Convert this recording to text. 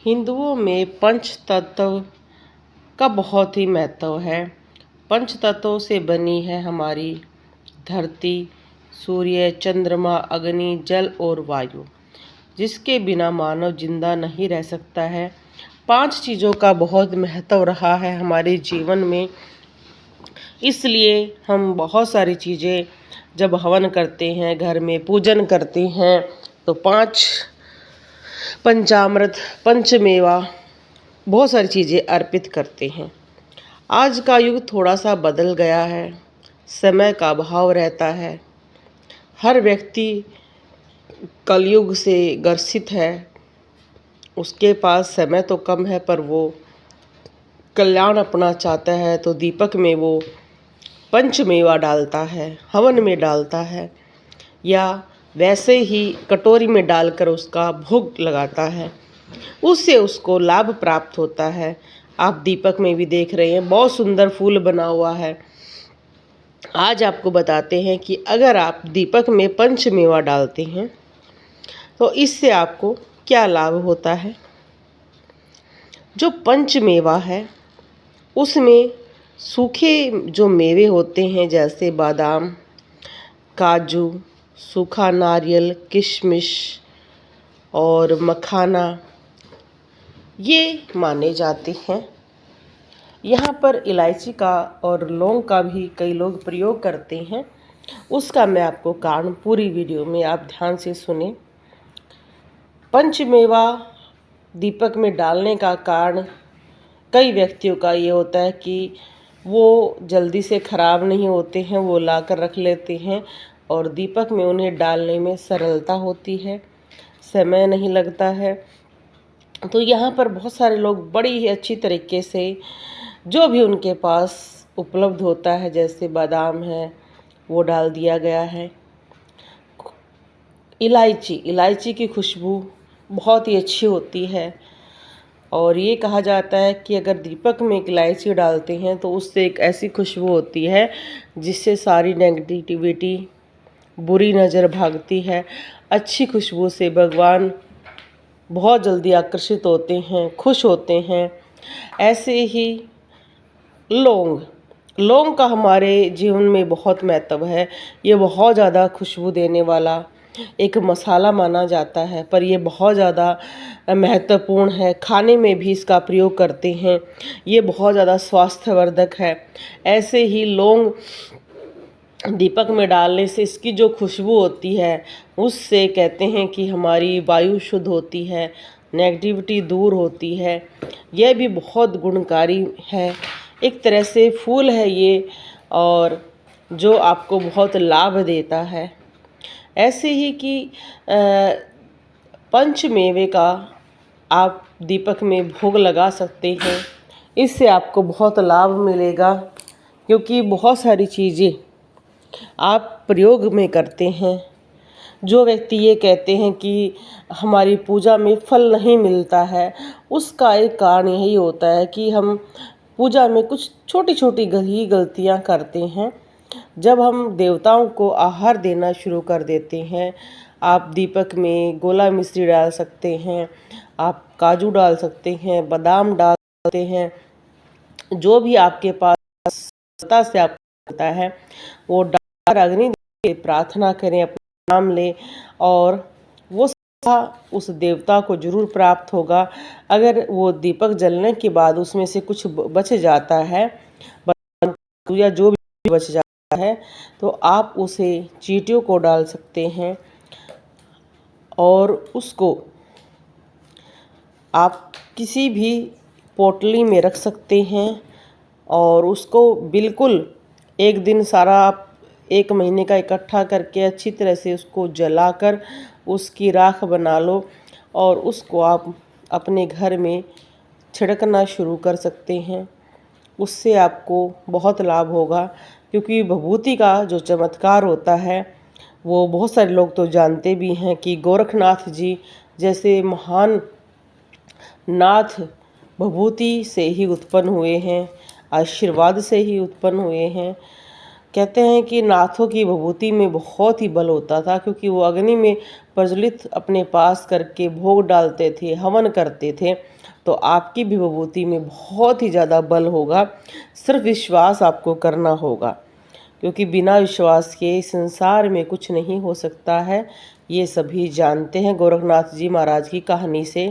हिंदुओं में पंच तत्व का बहुत ही महत्व है। पंच तत्वों से बनी है हमारी धरती, सूर्य, चंद्रमा, अग्नि, जल और वायु, जिसके बिना मानव जिंदा नहीं रह सकता है। 5 चीज़ों का बहुत महत्व रहा है हमारे जीवन में, इसलिए हम बहुत सारी चीज़ें जब हवन करते हैं, घर में पूजन करते हैं, तो 5 पंचामृत, पंचमेवा, बहुत सारी चीज़ें अर्पित करते हैं। आज का युग थोड़ा सा बदल गया है, समय का अभाव रहता है। हर व्यक्ति कलयुग से ग्रसित है, उसके पास समय तो कम है, पर वो कल्याण अपना चाहता है तो दीपक में वो पंचमेवा डालता है, हवन में डालता है, या वैसे ही कटोरी में डालकर उसका भोग लगाता है। उससे उसको लाभ प्राप्त होता है। आप दीपक में भी देख रहे हैं, बहुत सुंदर फूल बना हुआ है। आज आपको बताते हैं कि अगर आप दीपक में पंचमेवा डालते हैं तो इससे आपको क्या लाभ होता है। जो पंचमेवा है उसमें सूखे जो मेवे होते हैं, जैसे बादाम, काजू, सूखा नारियल, किशमिश और मखाना, ये माने जाते हैं। यहाँ पर इलायची का और लौंग का भी कई लोग प्रयोग करते हैं। उसका मैं आपको कारण पूरी वीडियो में आप ध्यान से सुने। पंचमेवा दीपक में डालने का कारण कई व्यक्तियों का ये होता है कि वो जल्दी से ख़राब नहीं होते हैं, वो लाकर रख लेते हैं और दीपक में उन्हें डालने में सरलता होती है, समय नहीं लगता है। तो यहाँ पर बहुत सारे लोग बड़ी ही अच्छी तरीके से जो भी उनके पास उपलब्ध होता है, जैसे बादाम है वो डाल दिया गया है। इलायची की खुशबू बहुत ही अच्छी होती है और ये कहा जाता है कि अगर दीपक में एक इलायची डालते हैं तो उससे एक ऐसी खुशबू होती है जिससे सारी नेगेटिविटी, बुरी नज़र भागती है। अच्छी खुशबू से भगवान बहुत जल्दी आकर्षित होते हैं, खुश होते हैं। ऐसे ही लौंग का हमारे जीवन में बहुत महत्व है। ये बहुत ज़्यादा खुशबू देने वाला एक मसाला माना जाता है, पर ये बहुत ज़्यादा महत्वपूर्ण है। खाने में भी इसका प्रयोग करते हैं, ये बहुत ज़्यादा स्वास्थ्यवर्धक है। ऐसे ही लौंग दीपक में डालने से इसकी जो खुशबू होती है उससे कहते हैं कि हमारी वायु शुद्ध होती है, नेगेटिविटी दूर होती है। यह भी बहुत गुणकारी है, एक तरह से फूल है ये, और जो आपको बहुत लाभ देता है। ऐसे ही कि पंचमेवे का आप दीपक में भोग लगा सकते हैं, इससे आपको बहुत लाभ मिलेगा, क्योंकि बहुत सारी चीज़ें आप प्रयोग में करते हैं। जो व्यक्ति ये कहते हैं कि हमारी पूजा में फल नहीं मिलता है, उसका एक कारण यही होता है कि हम पूजा में कुछ छोटी छोटी गलतियाँ करते हैं। जब हम देवताओं को आहार देना शुरू कर देते हैं, आप दीपक में गोला मिश्री डाल सकते हैं, आप काजू डाल सकते हैं, बादाम डाल सकते हैं, जो भी आपके पास सत्ता से आपको मिलता है वो डाल अग्नि देव की प्रार्थना करें, अपना नाम लें, और वो उस देवता को जरूर प्राप्त होगा। अगर वो दीपक जलने के बाद उसमें से कुछ बच जाता है या जो भी बच जाता है, तो आप उसे चींटियों को डाल सकते हैं और उसको आप किसी भी पोटली में रख सकते हैं और उसको बिल्कुल एक दिन सारा आप 1 महीने का इकट्ठा करके अच्छी तरह से उसको जलाकर उसकी राख बना लो और उसको आप अपने घर में छिड़कना शुरू कर सकते हैं। उससे आपको बहुत लाभ होगा, क्योंकि विभूति का जो चमत्कार होता है वो बहुत सारे लोग तो जानते भी हैं कि गोरखनाथ जी जैसे महान नाथ विभूति से ही उत्पन्न हुए हैं, आशीर्वाद से ही उत्पन्न हुए हैं। कहते हैं कि नाथों की विभूति में बहुत ही बल होता था, क्योंकि वो अग्नि में प्रज्वलित अपने पास करके भोग डालते थे, हवन करते थे। तो आपकी भी विभूति में बहुत ही ज़्यादा बल होगा। सिर्फ विश्वास आपको करना होगा, क्योंकि बिना विश्वास के संसार में कुछ नहीं हो सकता है। ये सभी जानते हैं गोरखनाथ जी महाराज की कहानी से।